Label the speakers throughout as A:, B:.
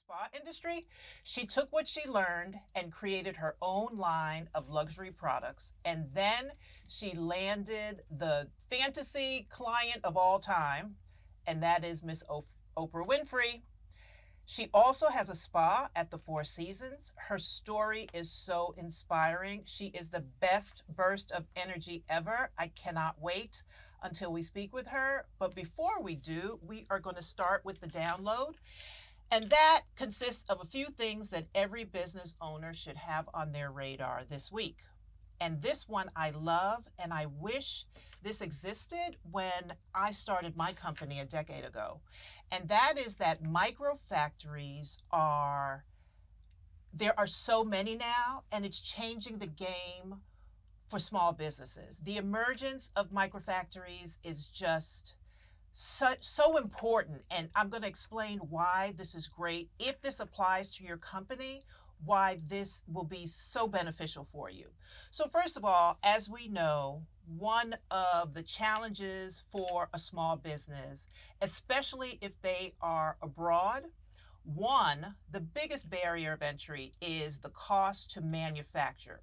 A: spa industry. She took what she learned and created her own line of luxury products. And then she landed the fantasy client of all time, and that is Miss Oprah Winfrey. She also has a spa at the Four Seasons. Her story is so inspiring. She is the best burst of energy ever. I cannot wait until we speak with her. But before we do, we are going to start with the download. And that consists of a few things that every business owner should have on their radar this week. And this one I love, and I wish this existed when I started my company a decade ago. And that is that micro factories there are so many now, and it's changing the game for small businesses. The emergence of micro factories is just so important, and I'm going to explain why this is great. If this applies to your company, why this will be so beneficial for you. So first of all, as we know, one of the challenges for a small business, especially if they are abroad, the biggest barrier of entry is the cost to manufacture.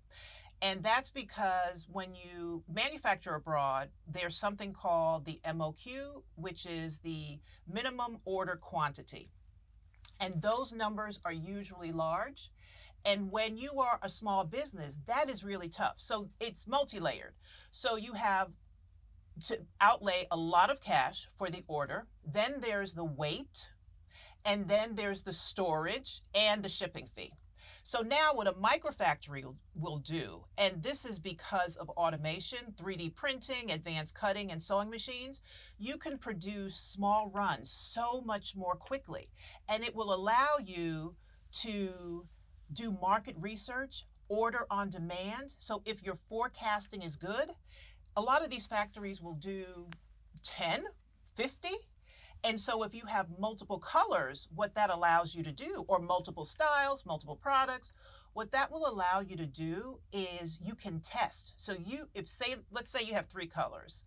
A: And that's because when you manufacture abroad, there's something called the MOQ, which is the minimum order quantity. And those numbers are usually large. And when you are a small business, that is really tough. So it's multi-layered. So you have to outlay a lot of cash for the order. Then there's the weight. And then there's the storage and the shipping fee. So now what a microfactory will do, and this is because of automation, 3D printing, advanced cutting, and sewing machines, you can produce small runs so much more quickly. And it will allow you to do market research, order on demand. So if your forecasting is good, a lot of these factories will do 10, 50. And so if you have multiple colors, what that allows you to do, or multiple styles, multiple products, what that will allow you to do is you can test. So let's say you have 3 colors.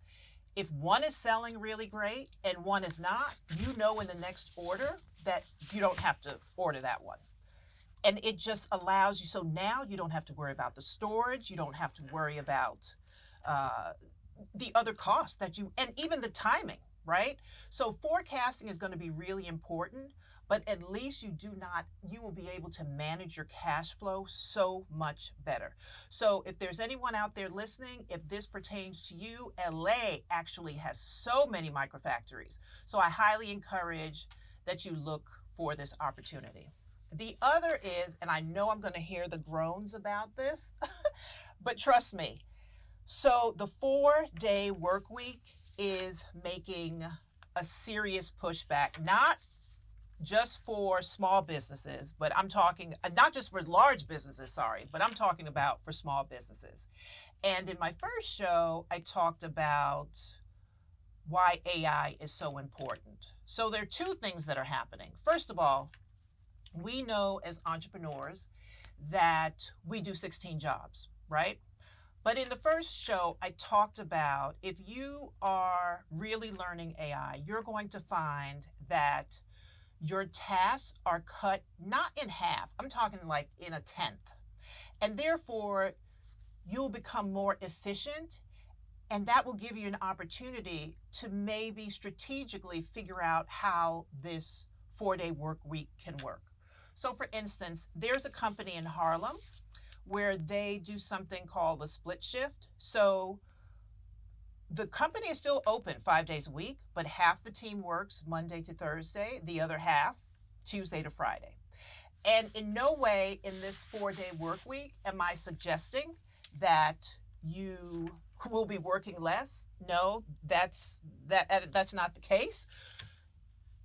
A: If one is selling really great and one is not, you know in the next order that you don't have to order that one. And it just allows you, so now you don't have to worry about the storage, you don't have to worry about the other costs and even the timing. Right? So forecasting is going to be really important, but at least you will be able to manage your cash flow so much better. So if there's anyone out there listening, if this pertains to you, LA actually has so many microfactories. So I highly encourage that you look for this opportunity. The other is, and I know I'm going to hear the groans about this, but trust me. So the 4-day work week is making a serious pushback, not just for small businesses, but I'm talking, not just for large businesses, sorry, but I'm talking about for small businesses. And in my first show, I talked about why AI is so important. So there are 2 things that are happening. First of all, we know as entrepreneurs that we do 16 jobs, right? But in the first show, I talked about if you are really learning AI, you're going to find that your tasks are cut not in half, I'm talking like in a tenth. And therefore, you'll become more efficient, and that will give you an opportunity to maybe strategically figure out how this 4-day work week can work. So for instance, there's a company in Harlem where they do something called a split shift. So the company is still open 5 days a week, but half the team works Monday to Thursday, the other half Tuesday to Friday. And in no way in this 4-day work week am I suggesting that you will be working less. No, that's not the case.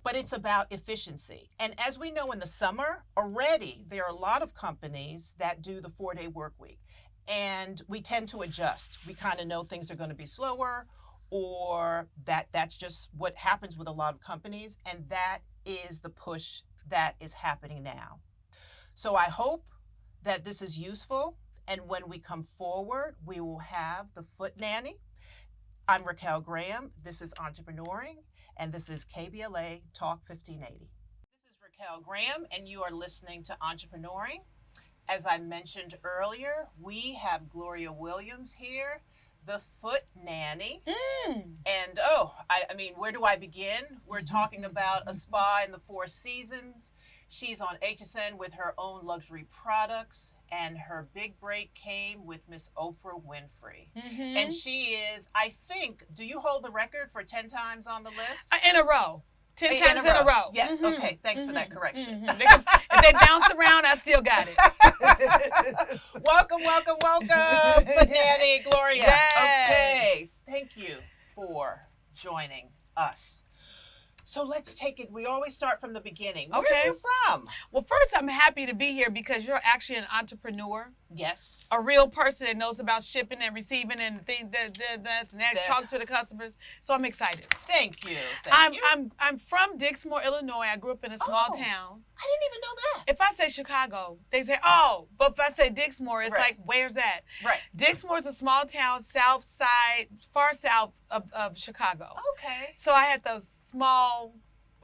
A: But it's about efficiency. And as we know in the summer, already there are a lot of companies that do the 4-day work week. And we tend to adjust. We kind of know things are going to be slower, or that's just what happens with a lot of companies. And that is the push that is happening now. So I hope that this is useful. And when we come forward, we will have the Foot Nanny. I'm Raquel Graham. This is Entrepreneuring, and this is KBLA Talk 1580. This is Raquel. Raquel Graham, and you are listening to Entrepreneuring. As I mentioned earlier, we have Gloria Williams here, the Foot Nanny. And I mean, where do I begin? We're talking about a spa in the Four Seasons. She's on HSN with her own luxury products, and her big break came with Miss Oprah Winfrey. And she is, I think, do you hold the record for 10 times on the list?
B: In a row. 10 times in a row.
A: Yes, okay, thanks for that correction.
B: If they bounce around, I still got it.
A: Welcome, Foot Nanny, Gloria.
B: Yes.
A: Okay, thank you for joining us. So let's take it. We always start from the beginning. Where are you from?
B: Well, first, I'm happy to be here because you're actually an entrepreneur.
A: Yes.
B: A real person that knows about shipping and receiving and things talk to the customers. So I'm excited.
A: Thank you.
B: I'm from Dixmoor, Illinois. I grew up in a small town.
A: I didn't even know that.
B: If I say Chicago, they say, oh. But if I say Dixmoor, it's like, where's that?
A: Right.
B: Dixmoor is a small town, south side, far south of Chicago.
A: Okay.
B: So I had those small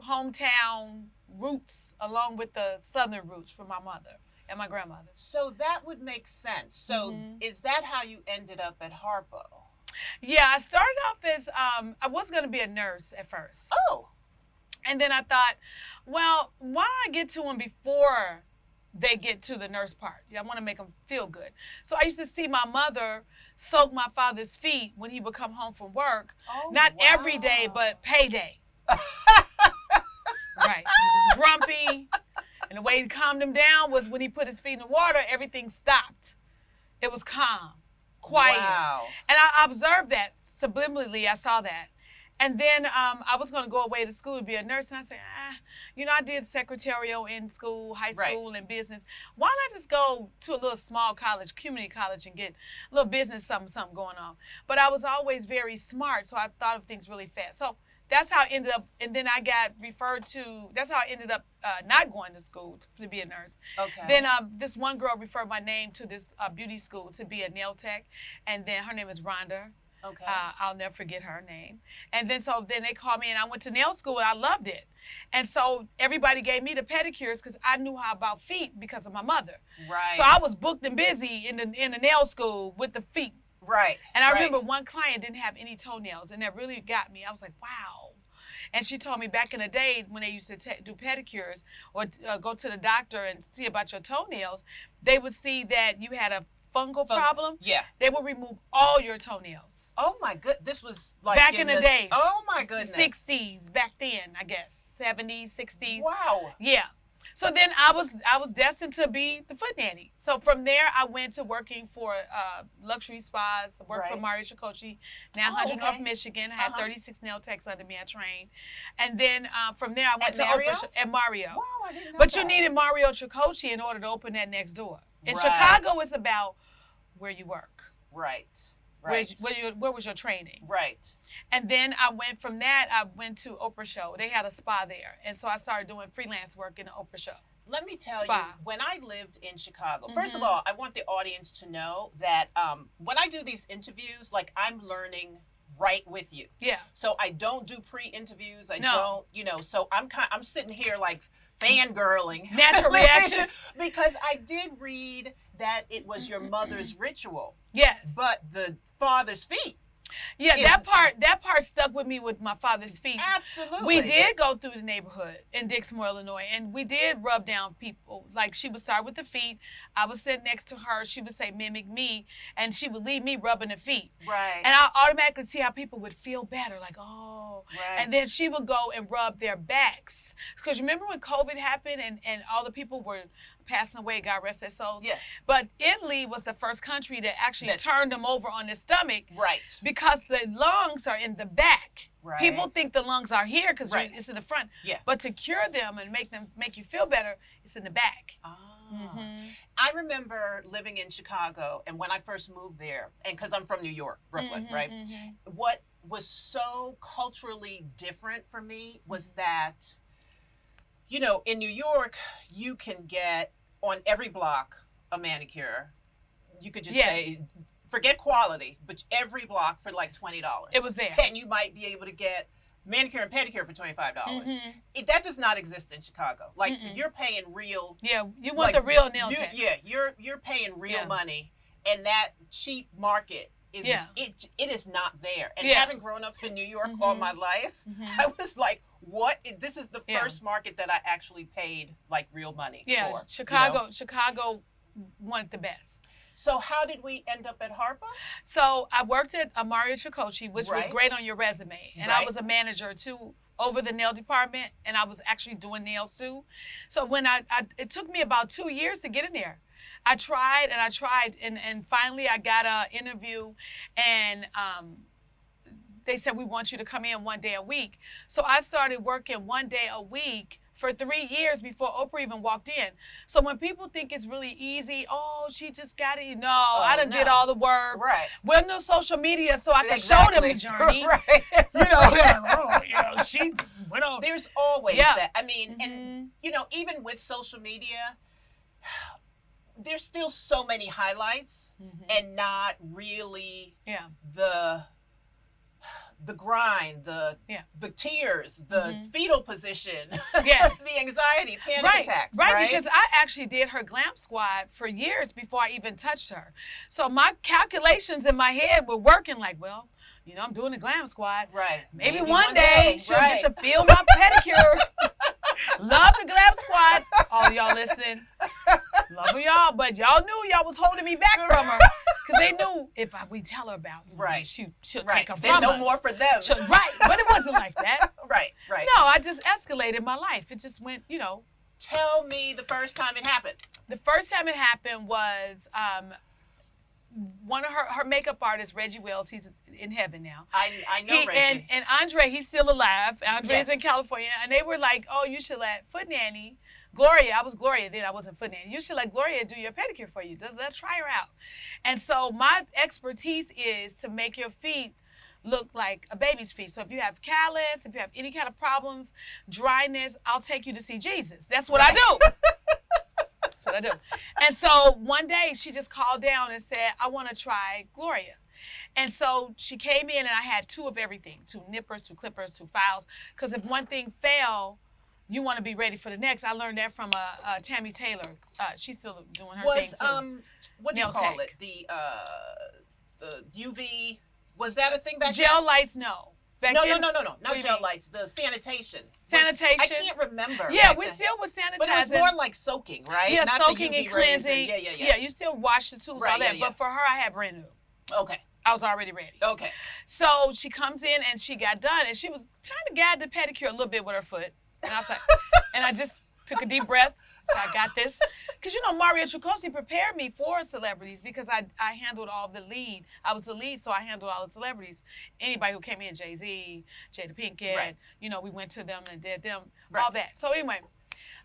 B: hometown roots along with the southern roots from my mother and my grandmother.
A: So that would make sense. So is that how you ended up at Harpo?
B: Yeah, I started off as, I was going to be a nurse at first.
A: Oh.
B: And then I thought, well, why don't I get to them before they get to the nurse part? I want to make them feel good. So I used to see my mother soak my father's feet when he would come home from work.
A: Oh,
B: Not
A: wow.
B: every day, but payday. Right. He was grumpy. And the way he calmed him down was when he put his feet in the water, everything stopped. It was calm, quiet.
A: Wow.
B: And I observed that subliminally. I saw that. And then I was going to go away to school to be a nurse. And I said, I did secretarial in school, high school, and business. Why not just go to a little small college, community college, and get a little business, something going on? But I was always very smart, so I thought of things really fast. So that's how I ended up, and then I got referred to, that's how I ended up not going to school to be a nurse.
A: Okay.
B: Then this one girl referred my name to this beauty school to be a nail tech, and then her name is Rhonda.
A: Okay.
B: I'll never forget her name. And then they called me, and I went to nail school, and I loved it. And so everybody gave me the pedicures because I knew how about feet because of my mother.
A: Right.
B: So I was booked and busy in the nail school with the feet.
A: Right.
B: And I remember one client didn't have any toenails, and that really got me. I was like, wow. And she told me back in the day when they used to do pedicures or go to the doctor and see about your toenails, they would see that you had a fungal problem.
A: Yeah.
B: They would remove all your toenails.
A: Oh my goodness. This was like
B: back in the day.
A: Oh my goodness.
B: 60s back then, I guess. 70s, 60s.
A: Wow.
B: Yeah. So then I was destined to be the Foot Nanny. So from there, I went to working for luxury spas. Worked for Mario Chicochi, now 100 North Michigan. Had 36 nail techs under me. I trained, and then from there I went to Oprah at Mario.
A: Wow, I didn't know
B: But
A: that.
B: You needed Mario Chicochi in order to open that next door. In
A: Right.
B: Chicago, it's about where you work.
A: Right. Right.
B: Where was your training?
A: Right.
B: And then I went from that, I went to Oprah show. They had a spa there. And so I started doing freelance work in the Oprah show.
A: Let me tell you, when I lived in Chicago, first of
B: Mm-hmm.
A: all, I want the audience to know that when I do these interviews, like I'm learning right with you.
B: Yeah.
A: So I don't do pre-interviews. I don't, so I'm sitting here like fangirling.
B: Natural reaction.
A: Because I did read that it was your mother's ritual.
B: Yes.
A: But the father's feet.
B: Yeah, that part stuck with me with my father's feet.
A: Absolutely.
B: We did go through the neighborhood in Dixmoor, Illinois, and we did rub down people. Like she would start with the feet. I would sit next to her. She would say, mimic me, and she would leave me rubbing the feet.
A: Right.
B: And I automatically see how people would feel better, like, oh.
A: Right.
B: And then she would go and rub their backs. Because remember when COVID happened and all the people were passing away, God rest their souls?
A: Yeah.
B: But Italy was the first country that actually turned them over on their stomach.
A: Right.
B: Because the lungs are in the back.
A: Right.
B: People think the lungs are here because it's in the front.
A: Yeah.
B: But to cure them and make you feel better, it's in the back.
A: Ah.
B: Mm-hmm.
A: I remember living in Chicago, and when I first moved there, and because I'm from New York, Brooklyn, right?
B: Mm-hmm.
A: What was so culturally different for me was that, in New York, you can get on every block a manicure. You could just say, forget quality, but every block for like $20.
B: It was there.
A: And you might be able to get manicure and pedicure for $25. That does not exist in Chicago. Like you're paying real.
B: Yeah, you want the real nail tech.
A: Yeah, you're paying real money, and that cheap market is it is not there. And having grown up in New York all my life, I was like, what? This is the first market that I actually paid like real money for.
B: Chicago wanted the best.
A: So how did we end up at Harper?
B: So I worked at Mario Tricoci, which was great on your resume. And I was a manager too over the nail department, and I was actually doing nails too. So when it took me about 2 years to get in there. I tried, and finally I got an interview, and they said, we want you to come in 1 day a week. So I started working 1 day a week for 3 years before Oprah even walked in. So when people think it's really easy, she just got it. No, I done did all the work.
A: Right.
B: Well, no social media, so I can show them the journey.
A: Right.
B: She went on.
A: There's always that. I mean, and even with social media, there's still so many highlights and not really the grind, the tears, the fetal position, the anxiety, panic attacks.
B: Right, because I actually did her glam squad for years before I even touched her. So my calculations in my head were working like, well, I'm doing the glam squad.
A: Right.
B: Maybe one day she'll get to feel my pedicure. Love the glam squad. All y'all listen. Love y'all, but y'all knew y'all was holding me back from her. Because they knew if we tell her about she'll take her from us.
A: No more for them.
B: But it wasn't like that.
A: Right.
B: No, I just escalated my life. It just went,
A: Tell me the first time it happened.
B: The first time it happened was one of her makeup artist, Reggie Wells, he's in heaven now.
A: I know Reggie.
B: And Andre, he's still alive. Andre's in California. And they were like, you should let Foot Nanny, Gloria, I was Gloria then, I wasn't Foot Nanny. You should let Gloria do your pedicure for you. Let's try her out. And so my expertise is to make your feet look like a baby's feet. So if you have callus, if you have any kind of problems, dryness, I'll take you to see Jesus. That's what I do. That's what I do. And so one day she just called down and said, I want to try Gloria. And so she came in and I had 2 of everything, 2 nippers, 2 clippers, 2 files. Because if one thing failed, you want to be ready for the next. I learned that from Tammy Taylor. She's still doing her thing too.
A: What do you call it? The UV, was that a thing back then?
B: Gel lights, no.
A: No, gel lights. The sanitation.
B: Sanitation.
A: I can't remember.
B: Yeah, we still was sanitizing.
A: But it was more like soaking, right?
B: Yeah,
A: not
B: soaking
A: the UV
B: and cleansing.
A: Yeah,
B: you still wash the tools, all that. But for her, I had brand new.
A: Okay.
B: I was already ready.
A: Okay.
B: So she comes in and she got done, and she was trying to guide the pedicure a little bit with her foot. And I was like, and I just took a deep breath. So I got this. Because, Mario Tricoci prepared me for celebrities because I handled all of the lead. I was the lead, so I handled all the celebrities. Anybody who came in, Jay-Z, Jada Pinkett, we went to them and did them, all that. So anyway,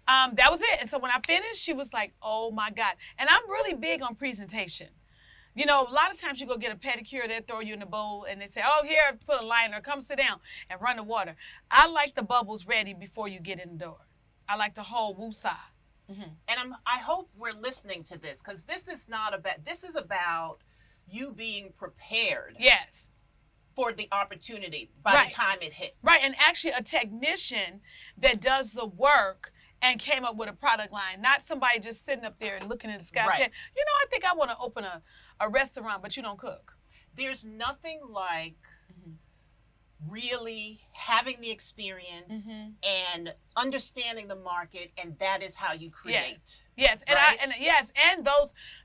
B: that was it. And so when I finished, she was like, oh, my God. And I'm really big on presentation. A lot of times you go get a pedicure, they throw you in the bowl and they say, here, put a liner, come sit down and run the water. I like the bubbles ready before you get in the door. I like the whole woosah.
A: And I hope we're listening to this because this is about you being prepared.
B: Yes.
A: For the opportunity by the time it hit.
B: Right, and actually a technician that does the work and came up with a product line, not somebody just sitting up there and looking in the sky saying, I think I want to open a restaurant, but you don't cook.
A: There's nothing like really having the experience and understanding the market, and that is how you create.
B: Yes, and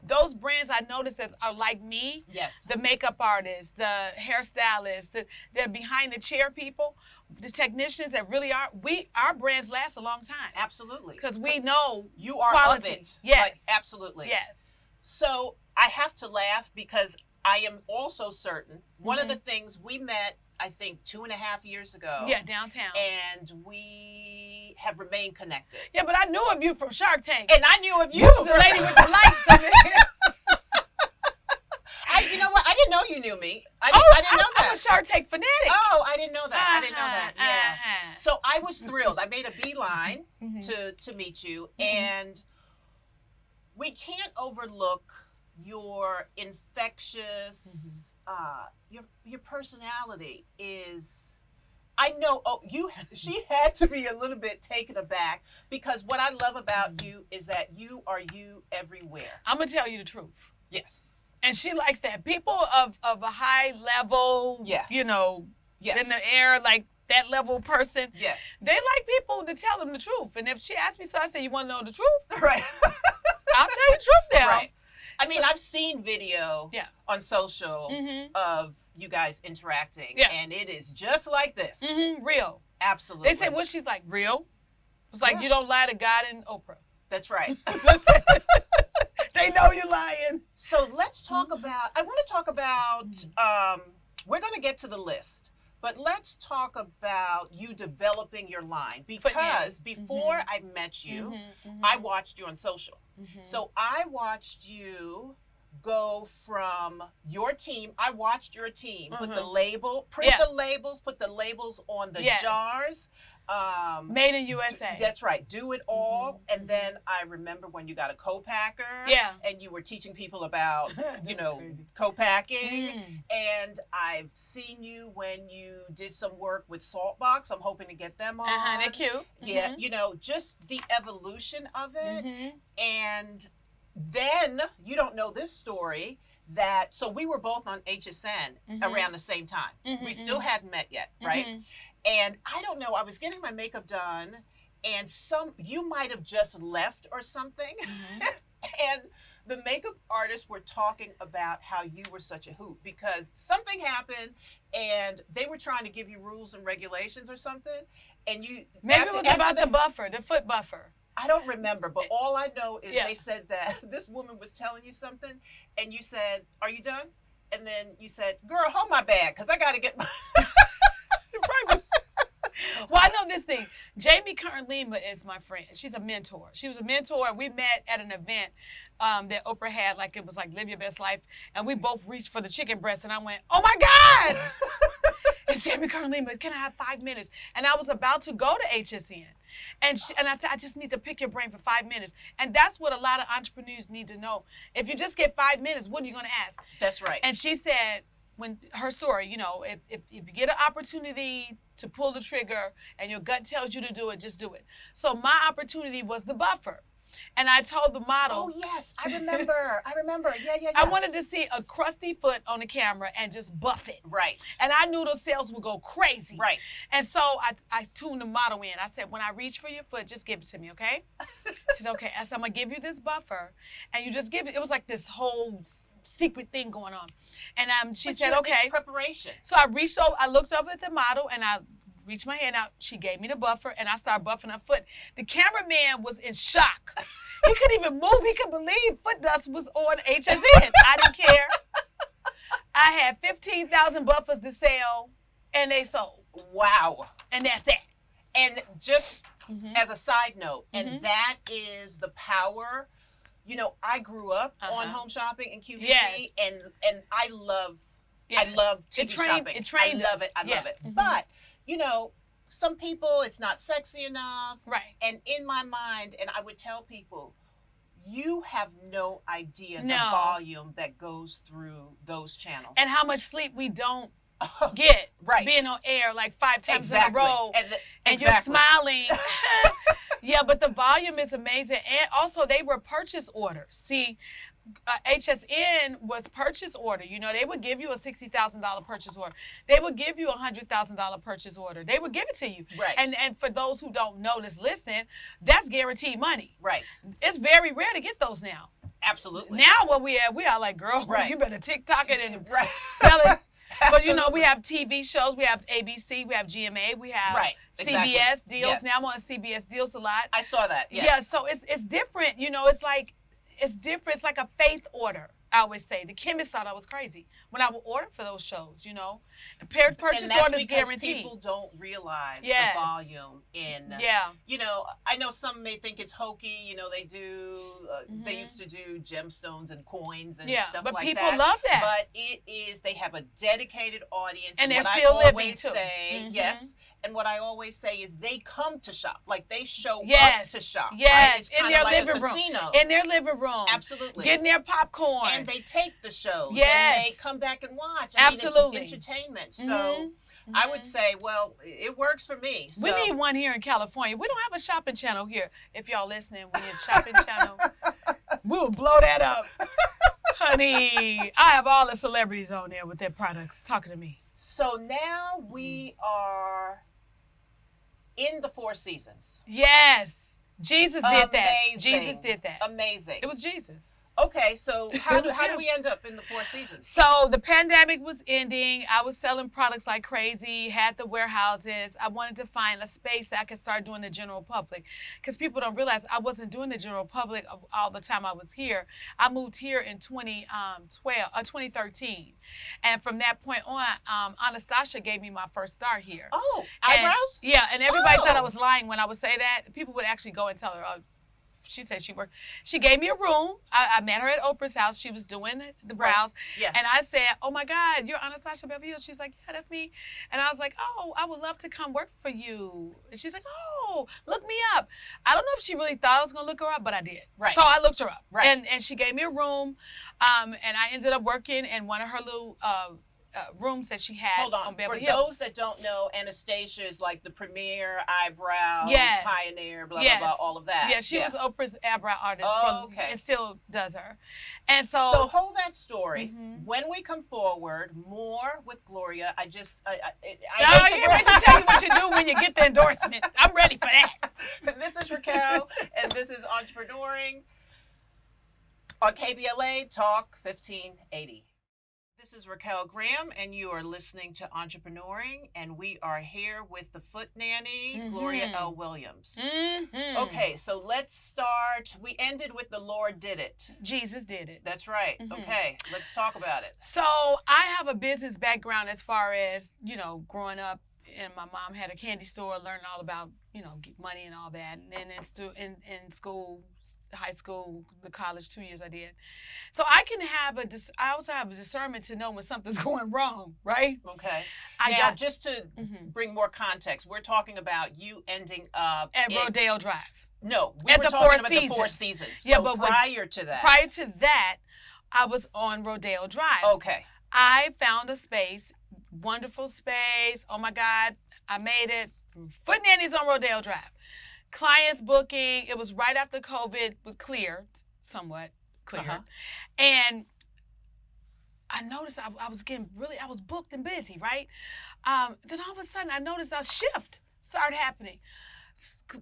B: those brands I noticed are like me.
A: Yes,
B: the makeup artists, the hairstylists, the behind the chair people, the technicians that really our brands last a long time.
A: Absolutely,
B: because we know
A: you are
B: quality.
A: Of it.
B: Yes,
A: absolutely.
B: Yes.
A: So I have to laugh because I am also certain one of the things we met, I think 2.5 years ago.
B: Yeah, downtown.
A: And we have remained connected.
B: Yeah, but I knew of you from Shark Tank.
A: And I knew of you.
B: You was the lady with the lights on there.
A: You know what? I didn't know you knew me. I didn't know that.
B: I'm a Shark Tank fanatic.
A: Oh, I didn't know that. Yeah. So I was thrilled. I made a beeline to meet you. And we can't overlook your infectious, your personality is, I know. Oh, she had to be a little bit taken aback because what I love about you is that you are you everywhere.
B: I'm gonna tell you the truth.
A: Yes.
B: And she likes that. People of a high level,
A: Yeah.
B: you know,
A: Yes.
B: in the air, like that level person.
A: Yes.
B: They like people to tell them the truth. And if she asked me, so I say, you want to know the truth?
A: Right.
B: I'll tell you the truth now.
A: Right. I mean, I've seen video on social of you guys interacting, and it is just like this.
B: Real.
A: Absolutely.
B: They say, well, she's like, real? It's like, you don't lie to God and Oprah.
A: That's right.
B: They know you're lying.
A: So let's talk about, I want to talk about, we're going to get to the list, but let's talk about you developing your line because before I met you, I watched you on social. So I watched you go from your team. I watched your team put the label, print the labels, put the labels on the jars.
B: Made in USA.
A: That's right. Do it all. And then I remember when you got a co-packer.
B: Yeah.
A: And you were teaching people about, you know, co-packing. And I've seen you when you did some work with Saltbox. I'm hoping to get them on.
B: They're cute.
A: Yeah. You know, just the evolution of it. And then you don't know this story that, so we were both on HSN around the same time. We still hadn't met yet, right? And I don't know, I was getting my makeup done and you might have just left or something. And the makeup artists were talking about how you were such a hoot because something happened and they were trying to give you rules and regulations or something. And you
B: maybe it was about the buffer, the foot buffer.
A: I don't remember, but all I know is they said that this woman was telling you something and you said, are you done? And then you said, girl, hold my bag because I got to get my...
B: Well, I know this thing. Jamie Kern-Lima is my friend. She's a mentor. She was a mentor. We met at an event that Oprah had, like it was like Live Your Best Life. And we both reached for the chicken breast. And I went, oh, my God. It's Jamie Kern-Lima. Can I have 5 minutes? And I was about to go to HSN. And I said, I just need to pick your brain for 5 minutes. And that's what a lot of entrepreneurs need to know. If you just get 5 minutes, what are you going to ask?
A: That's right.
B: And she said, when her story, you know, if you get an opportunity to pull the trigger and your gut tells you to do it, just do it. So my opportunity was the buffer. And I told the model.
A: Oh, yes, I remember. Yeah.
B: I wanted to see a crusty foot on the camera and just buff it.
A: Right.
B: And I knew those sales would go crazy.
A: Right.
B: And so I tuned the model in. I said, when I reach for your foot, just give it to me, okay? She said, okay. I said, I'm going to give you this buffer. And you just give it. It was like this whole secret thing going on. And she said, okay.
A: It's preparation.
B: So I reached over, I looked over at the model and I reached my hand out. She gave me the buffer and I started buffing her foot. The cameraman was in shock. He couldn't even move. He couldn't believe Foot Dust was on HSN. I didn't care. I had 15,000 buffers to sell and they sold.
A: Wow.
B: And that's that.
A: And just as a side note, and that is the power. You know, I grew up on home shopping and QVC, and I love TV shopping.
B: It trained
A: I love it. I love it. But, you know, some people, it's not sexy enough.
B: Right.
A: And in my mind, and I would tell people, you have no idea the volume that goes through those channels.
B: And how much sleep we don't get being on air like 5 times in a row. And you're smiling. Yeah, but the volume is amazing. And also, they were purchase orders. See, HSN was purchase order. You know, they would give you a $60,000 purchase order. They would give you a $100,000 purchase order. They would give it to you.
A: Right.
B: And for those who don't know this, listen, that's guaranteed money.
A: Right.
B: It's very rare to get those now.
A: Absolutely.
B: Now what we are like, girl, you better TikTok it and sell it. But, you know, we have TV shows. We have ABC. We have GMA. We have CBS deals. Yes. Now I'm on CBS deals a lot.
A: I saw that, yes.
B: Yeah, so it's different. You know, it's different. It's like a faith order, I always say. The chemists thought I was crazy when I would order for those shows, you know. Purchase orders guaranteed.
A: People don't realize the volume in, you know, I know some may think it's hokey, you know, they do, they used to do gemstones and coins and stuff like that.
B: But people love that.
A: But it is, they have a dedicated audience.
B: And they're still living too.
A: Yes. And what I always say is they come to shop. Like they show up to shop.
B: Yes,
A: right? It's
B: in their
A: like
B: living room.
A: Casino.
B: In their living room.
A: Absolutely.
B: Getting their popcorn.
A: And they take the shows.
B: Yes.
A: And they come back and watch.
B: Absolutely.
A: It's entertainment. So I would say, well, it works for me. So.
B: We need one here in California. We don't have a shopping channel here. If y'all listening, we need a shopping channel. We'll blow that up. Honey, I have all the celebrities on there with their products talking to me.
A: So now we are in the Four Seasons.
B: Yes. Jesus did that.
A: Amazing.
B: Jesus did that.
A: Amazing.
B: It was Jesus.
A: Okay, so how do we end up in the Four Seasons?
B: So the pandemic was ending. I was selling products like crazy, had the warehouses. I wanted to find a space that I could start doing the general public, because people don't realize I wasn't doing the general public all the time I was here. I moved here in 2013. And from that point on, Anastasia gave me my first start here.
A: Oh, eyebrows?
B: Yeah, and everybody thought I was lying when I would say that. People would actually go and tell her, oh, she said she worked. She gave me a room. I met her at Oprah's house. She was doing the brows.
A: Yeah.
B: And I said, oh my God, you're Anastasia Beverly Hills. She's like, yeah, that's me. And I was like, oh, I would love to come work for you. And she's like, oh, look me up. I don't know if she really thought I was going to look her up, but I did.
A: Right.
B: So I looked her up.
A: Right.
B: And she gave me a room. And I ended up working in one of her little rooms that she had on Beverly Hills.
A: For those that don't know, Anastasia is like the premier eyebrow pioneer, blah, blah, blah, all of that.
B: Yeah, she was Oprah's eyebrow artist.
A: Okay.
B: And still does her. And so
A: hold that story. When we come forward, more with Gloria. I can't
B: wait to tell you what you do when you get the endorsement. I'm ready for that.
A: This is Raquel, and this is Entrepreneuring on KBLA Talk 1580. This is Raquel Graham, and you are listening to Entrepreneuring, and we are here with the Foot Nanny, Gloria Williams. Okay, so let's start. We ended with the Lord did it.
B: Jesus did it.
A: That's right. Okay, let's talk about it.
B: So I have a business background as far as, growing up, and my mom had a candy store, learning all about, money and all that. And then in school, high school, the college, 2 years I did. So I also have a discernment to know when something's going wrong, right?
A: Okay. Just to bring more context, we're talking about you ending up
B: at Rodeo Drive.
A: No, we were talking about the Four Seasons.
B: Yeah,
A: so
B: but
A: prior to
B: that, I was on Rodeo Drive.
A: Okay.
B: I found a space, wonderful space. Oh my God, I made it. Foot Nanny's on Rodeo Drive. Clients booking. It was right after COVID was somewhat clear. And I noticed I was booked and busy, right? Then all of a sudden I noticed a shift started happening.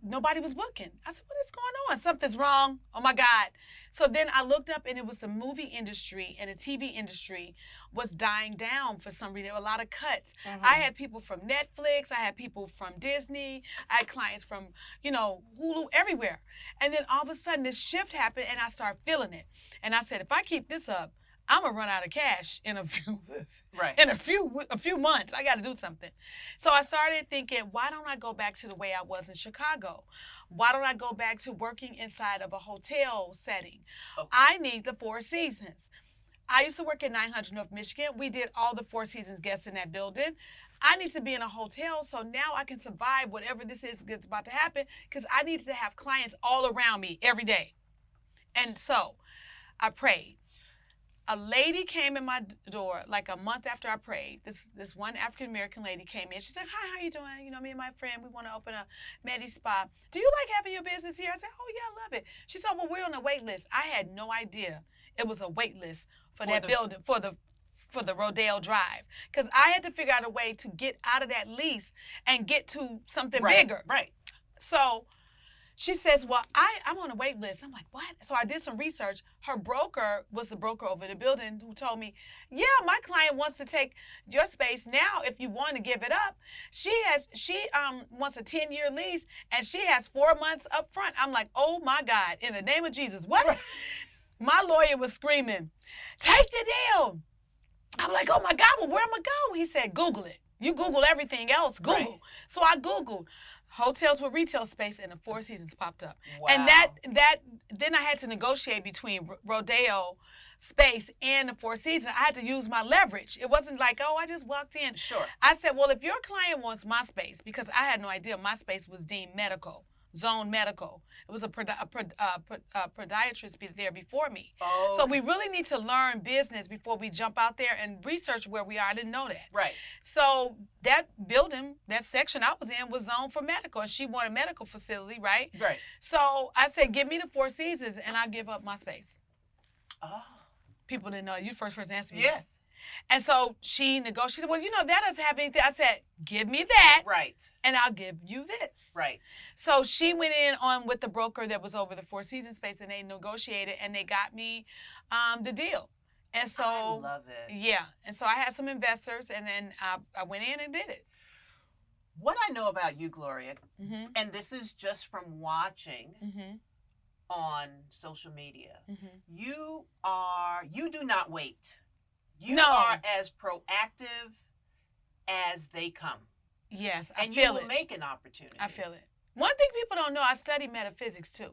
B: Nobody was booking. I said, what is going on? Something's wrong. Oh my God. So then I looked up, and it was the movie industry and the TV industry was dying down for some reason. There were a lot of cuts. I had people from Netflix. I had people from Disney. I had clients from, Hulu, everywhere. And then all of a sudden this shift happened, and I started feeling it. And I said, if I keep this up, I'm gonna run out of cash in a few months. I got to do something. So I started thinking, why don't I go back to the way I was in Chicago? Why don't I go back to working inside of a hotel setting? Okay. I need the Four Seasons. I used to work at 900 North Michigan. We did all the Four Seasons guests in that building. I need to be in a hotel so now I can survive whatever this is that's about to happen, because I needed to have clients all around me every day. And so I prayed. A lady came in my door like a month after I prayed. This one African-American lady came in. She said, hi, how you doing? Me and my friend, we want to open a Medi Spa. Do you like having your business here? I said, oh, yeah, I love it. She said, well, we're on a wait list. I had no idea it was a wait list for that building, for the Rodeo Drive. Because I had to figure out a way to get out of that lease and get to something bigger.
A: Right.
B: So she says, well, I'm on a wait list. I'm like, what? So I did some research. Her broker was the broker over the building who told me, yeah, my client wants to take your space now if you want to give it up. She wants a 10-year lease, and she has 4 months up front. I'm like, oh, my God, in the name of Jesus, what? Right. My lawyer was screaming, take the deal. I'm like, oh, my God, well, where am I go? He said, Google it. You Google everything else, Google. Right. So I Googled hotels with retail space, and the Four Seasons popped up.
A: Wow.
B: And then I had to negotiate between Rodeo space and the Four Seasons. I had to use my leverage. It wasn't like, oh, I just walked in.
A: Sure.
B: I said, well, if your client wants my space, because I had no idea my space was deemed medical Zone Medical. It was a podiatrist there before me.
A: Oh.
B: So we really need to learn business before we jump out there and research where we are. I didn't know that.
A: Right.
B: So that building, that section I was in was zoned for medical, and she wanted a medical facility, right?
A: Right.
B: So I said, give me the Four Seasons, and I'll give up my space.
A: Oh.
B: People didn't know. You the first person to answer me.
A: Yes.
B: And so she negotiated. She said, well, that doesn't have anything. I said, give me that.
A: Right.
B: And I'll give you this.
A: Right.
B: So she went in on with the broker that was over the Four Seasons space, and they negotiated, and they got me the deal. And so
A: I love it.
B: Yeah. And so I had some investors, and then I went in and did it.
A: What I know about you, Gloria,
B: Mm-hmm.
A: and this is just from watching
B: Mm-hmm.
A: on social media,
B: Mm-hmm.
A: you do not wait. You
B: No.
A: are as proactive as they come.
B: Yes,
A: And
B: I
A: you
B: feel
A: will
B: it.
A: make an opportunity.
B: I feel it. One thing people don't know, I study metaphysics too.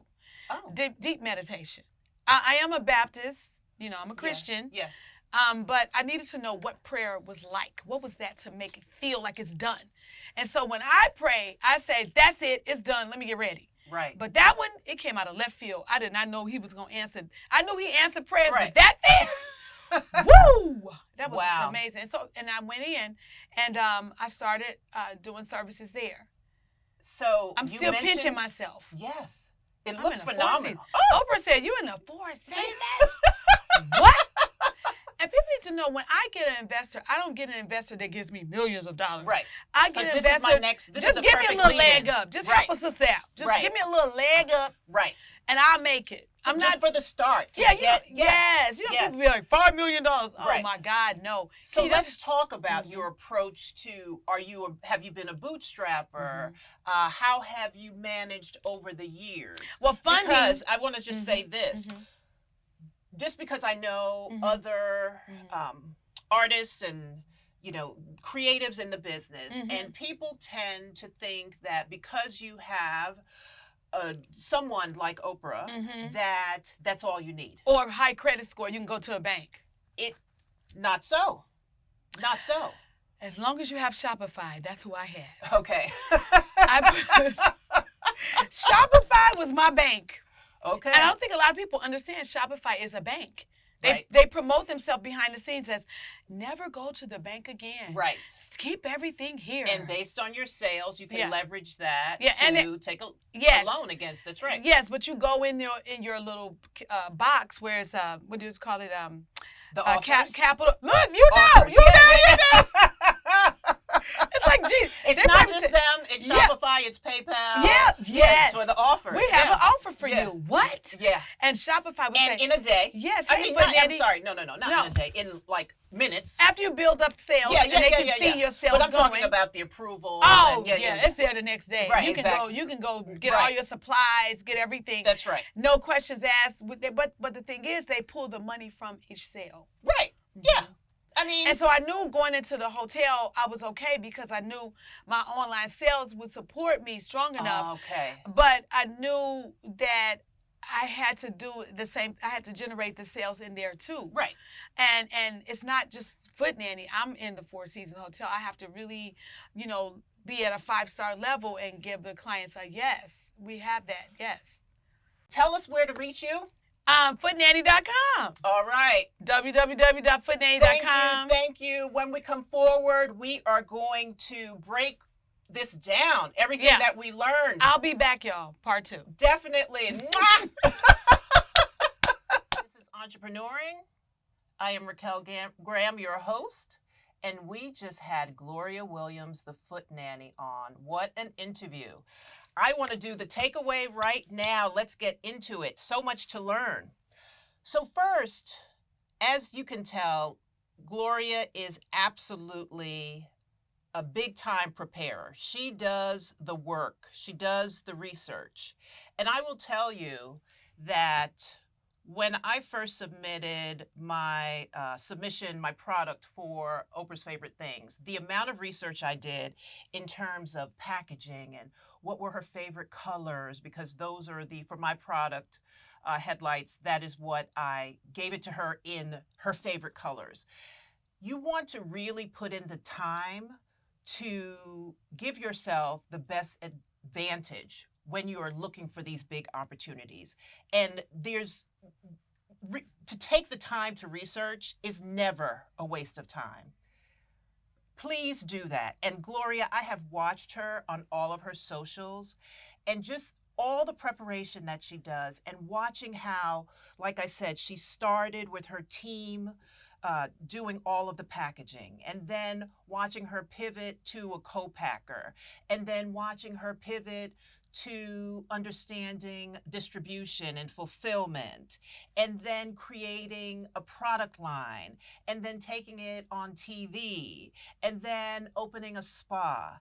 A: Oh.
B: Deep meditation. I am a Baptist. I'm a Christian.
A: Yes.
B: But I needed to know what prayer was like. What was that to make it feel like it's done? And so when I pray, I say, that's it. It's done. Let me get ready.
A: Right.
B: But that one, it came out of left field. I did not know he was going to answer. I knew he answered prayers,
A: Right.
B: but that fast, woo! That was
A: Wow.
B: amazing. And I went in, and I started doing services there.
A: So
B: I'm
A: you
B: still
A: mentioned-
B: pinching myself.
A: Yes. It
B: I'm
A: looks
B: in the Four
A: phenomenal.
B: Seasons. Oprah said, you in the Four Seasons? What? And people need to know, when I get an investor, I don't get an investor that gives me millions of dollars.
A: Right.
B: I get an
A: This
B: investor.
A: is my next. This
B: Just
A: is a
B: give me a
A: perfect
B: little
A: lead-in.
B: leg up. Just
A: Right.
B: help us out. Just
A: Right.
B: give me a little leg up,
A: Right.
B: and I'll make it. I'm
A: just
B: not.
A: for the start. to
B: Yeah.
A: get-
B: Yes.
A: Yes.
B: People be like $5 million. Oh
A: Right.
B: my God, no.
A: So
B: Can you
A: let's
B: just-
A: talk about your approach to. Have you been a bootstrapper? How have you managed over the years?
B: Well, funding.
A: Because I want to just say this.
B: Mhm.
A: Just because I know
B: Mhm.
A: other artists and creatives in the business,
B: Mhm.
A: and people tend to think that because you have someone like Oprah,
B: Mhm.
A: that's all you need.
B: Or high credit score, you can go to a bank.
A: Not so. Not so.
B: As long as you have Shopify, that's who I had.
A: Okay.
B: Shopify was my bank.
A: Okay.
B: And I don't think a lot of people understand Shopify is a bank.
A: Right.
B: They promote themselves behind the scenes as never go to the bank again.
A: Right.
B: Keep everything here.
A: And based on your sales, you can
B: Yeah.
A: leverage that
B: Yeah, and
A: to take a
B: Yes.
A: loan against. That's right.
B: Yes, but you go in your little box where it's what do you call it?
A: The offers?
B: Capital. Look, you know,
A: Offers.
B: you know. It's like, geez,
A: It's
B: they
A: not
B: probably
A: just
B: said-
A: them. It's
B: Yeah.
A: Shopify. It's PayPal.
B: Yeah, yes.
A: So the offers.
B: We have
A: yeah.
B: an offer for
A: Yeah.
B: you. What?
A: Yeah.
B: And Shopify would
A: And
B: say,
A: in a day.
B: yes,
A: I
B: hey,
A: mean,
B: Foot
A: I'm
B: Nanny,
A: sorry. No, not
B: No.
A: in a day. In like minutes.
B: after you build up sales and they can see your sales
A: But I'm
B: going.
A: talking about the approval.
B: Oh,
A: and
B: yeah, it's there the next day.
A: Right,
B: you can
A: exactly.
B: go. You can go get all
A: Right.
B: your supplies, get everything.
A: That's right.
B: No questions asked. But the thing is, they pull the money from each sale.
A: Right. Yeah. I mean.
B: And so I knew going into the hotel, I was okay because I knew my online sales would support me strong enough.
A: Okay.
B: But I knew that I had to do the same. I had to generate the sales in there too.
A: Right.
B: And it's not just Foot Nanny. I'm in the Four Seasons Hotel. I have to really, be at a 5-star level and give the clients a yes. We have that. Yes.
A: Tell us where to reach you.
B: Footnanny.com.
A: All right.
B: www.footnanny.com.
A: Thank you. When we come forward, we are going to break this down. Everything
B: Yeah.
A: that we learned.
B: I'll be back, y'all. Part 2.
A: Definitely. Mwah! This is Entrepreneuring. I am Raquel Graham, your host, and we just had Gloria Williams, the Foot Nanny, on. What an interview. I want to do the takeaway right now. Let's get into it. So much to learn. So first, as you can tell, Gloria is absolutely a big time preparer. She does the work. She does the research. And I will tell you that when I first submitted my submission, my product for Oprah's Favorite Things, the amount of research I did in terms of packaging and what were her favorite colors, because those are for my product headlights, that is what I gave it to her in her favorite colors. You want to really put in the time to give yourself the best advantage when you are looking for these big opportunities. And to take the time to research is never a waste of time. Please do that. And Gloria, I have watched her on all of her socials, and just all the preparation that she does, and watching how, like I said, she started with her team doing all of the packaging, and then watching her pivot to a co-packer, and then watching her pivot to understanding distribution and fulfillment, and then creating a product line, and then taking it on TV, and then opening a spa.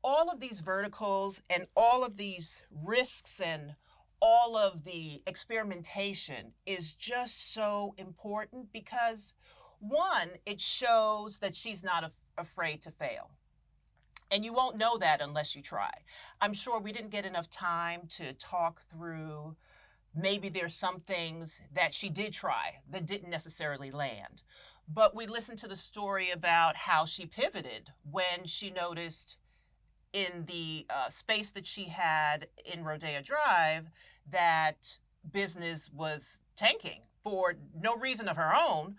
A: All of these verticals and all of these risks and all of the experimentation is just so important because, one, it shows that she's not afraid to fail. And you won't know that unless you try. I'm sure we didn't get enough time to talk through, maybe there's some things that she did try that didn't necessarily land. But we listened to the story about how she pivoted when she noticed in the space that she had in Rodeo Drive that business was tanking for no reason of her own.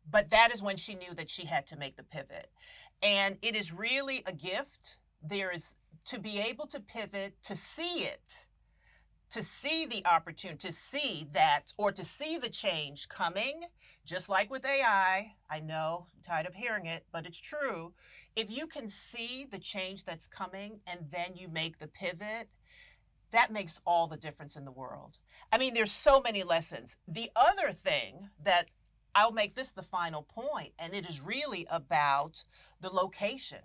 A: But that is when she knew that she had to make the pivot. And it is really a gift. There is to be able to pivot, to see it, to see the opportunity, to see that, or to see the change coming, just like with AI. I know, I'm tired of hearing it, but it's true. If you can see the change that's coming and then you make the pivot, that makes all the difference in the world. I mean, there's so many lessons. The other thing that I'll make this the final point, and it is really about the location.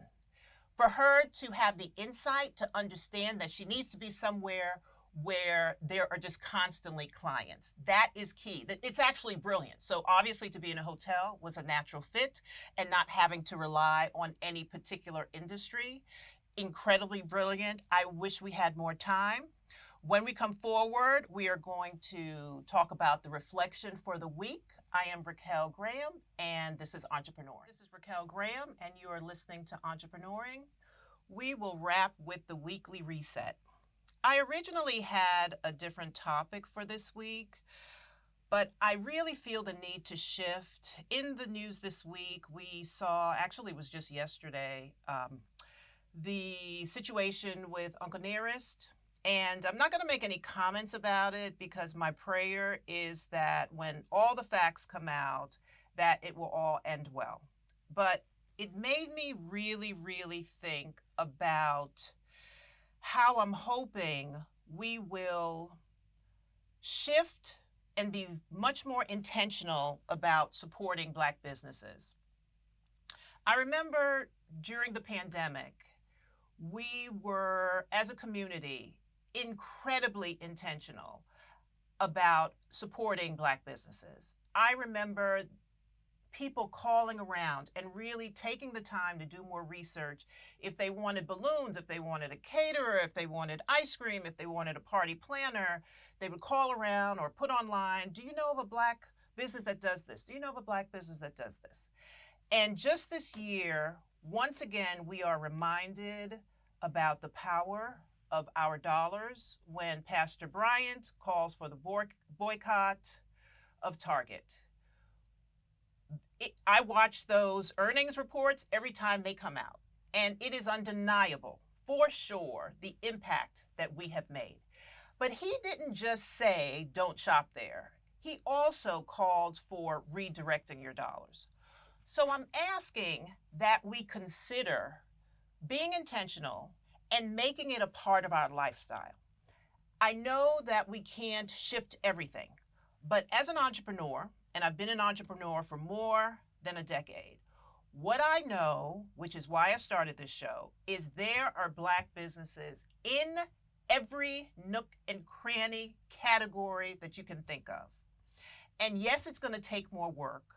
A: For her to have the insight to understand that she needs to be somewhere where there are just constantly clients. That is key. It's actually brilliant. So obviously to be in a hotel was a natural fit, and not having to rely on any particular industry. Incredibly brilliant. I wish we had more time. When we come forward, we are going to talk about the reflection for the week. I am Raquel Graham, and this is Entrepreneur. This is Raquel Graham, and you are listening to Entrepreneuring. We will wrap with the weekly reset. I originally had a different topic for this week, but I really feel the need to shift. In the news this week, we saw, actually it was just yesterday, the situation with Uncle Nearest. And I'm not going to make any comments about it because my prayer is that when all the facts come out, that it will all end well. But it made me really, really think about how I'm hoping we will shift and be much more intentional about supporting Black businesses. I remember during the pandemic, we were, as a community, incredibly intentional about supporting Black businesses. I remember people calling around and really taking the time to do more research. If they wanted balloons, if they wanted a caterer, if they wanted ice cream, if they wanted a party planner, they would call around or put online, do you know of a Black business that does this? Do you know of a Black business that does this? And just this year, once again, we are reminded about the power of our dollars when Pastor Bryant calls for the boycott of Target. I watch those earnings reports every time they come out, and it is undeniable, for sure, the impact that we have made. But he didn't just say, don't shop there. He also called for redirecting your dollars. So I'm asking that we consider being intentional and making it a part of our lifestyle. I know that we can't shift everything, but as an entrepreneur, and I've been an entrepreneur for more than a decade, what I know, which is why I started this show, is there are Black businesses in every nook and cranny category that you can think of. And yes, it's going to take more work,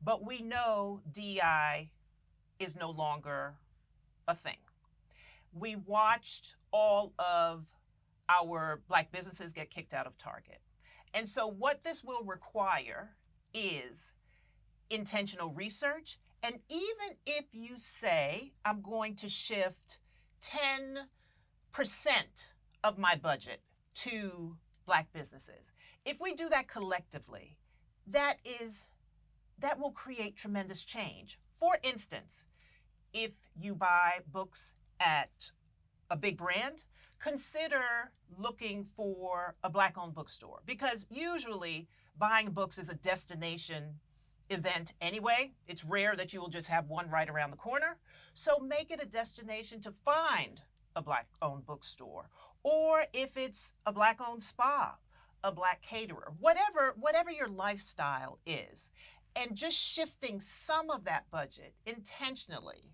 A: but we know DEI is no longer a thing. We watched all of our Black businesses get kicked out of Target. And so what this will require is intentional research. And even if you say, I'm going to shift 10% of my budget to Black businesses. If we do that collectively, that will create tremendous change. For instance, if you buy books at a big brand, consider looking for a Black-owned bookstore, because usually buying books is a destination event anyway. It's rare that you will just have one right around the corner. So make it a destination to find a Black-owned bookstore, or if it's a Black-owned spa, a Black caterer, whatever your lifestyle is, and just shifting some of that budget intentionally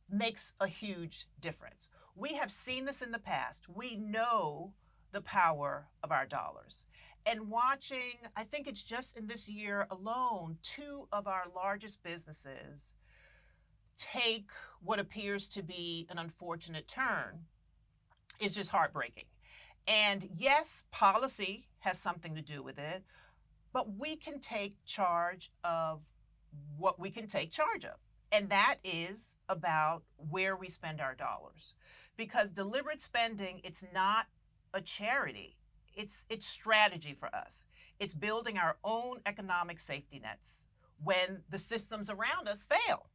A: makes a huge difference. We have seen this in the past. We know the power of our dollars. And watching, I think it's just in this year alone, 2 of our largest businesses take what appears to be an unfortunate turn is just heartbreaking. And yes, policy has something to do with it, but we can take charge of what we can take charge of. And that is about where we spend our dollars. Because deliberate spending, it's not a charity. It's strategy for us. It's building our own economic safety nets when the systems around us fail.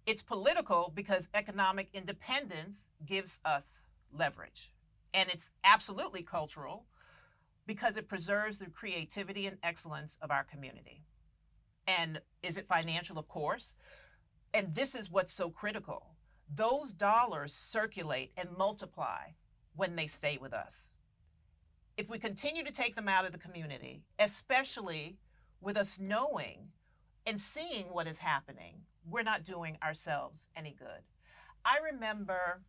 A: It's political because economic independence gives us leverage. And it's absolutely cultural because it preserves the creativity and excellence of our community. And is it financial? Of course. And this is what's so critical. Those dollars circulate and multiply when they stay with us. If we continue to take them out of the community, especially with us knowing and seeing what is happening, we're not doing ourselves any good. I remember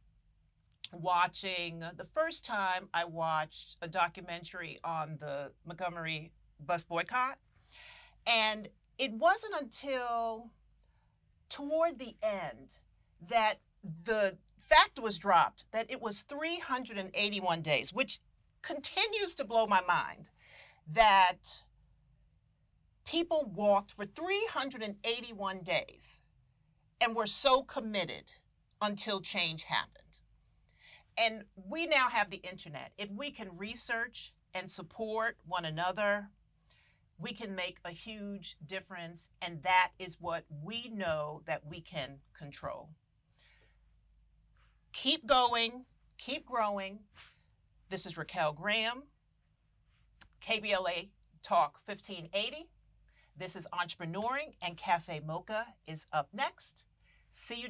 A: watching, the first time I watched a documentary on the Montgomery bus boycott, and it wasn't until toward the end that the fact was dropped that it was 381 days, which continues to blow my mind, that people walked for 381 days and were so committed until change happened. And we now have the internet. If we can research and support one another, we can make a huge difference, and that is what we know that we can control. Keep going, keep growing. This is Raquel Graham, KBLA Talk 1580. This is Entrepreneuring, and Cafe Mocha is up next. See you next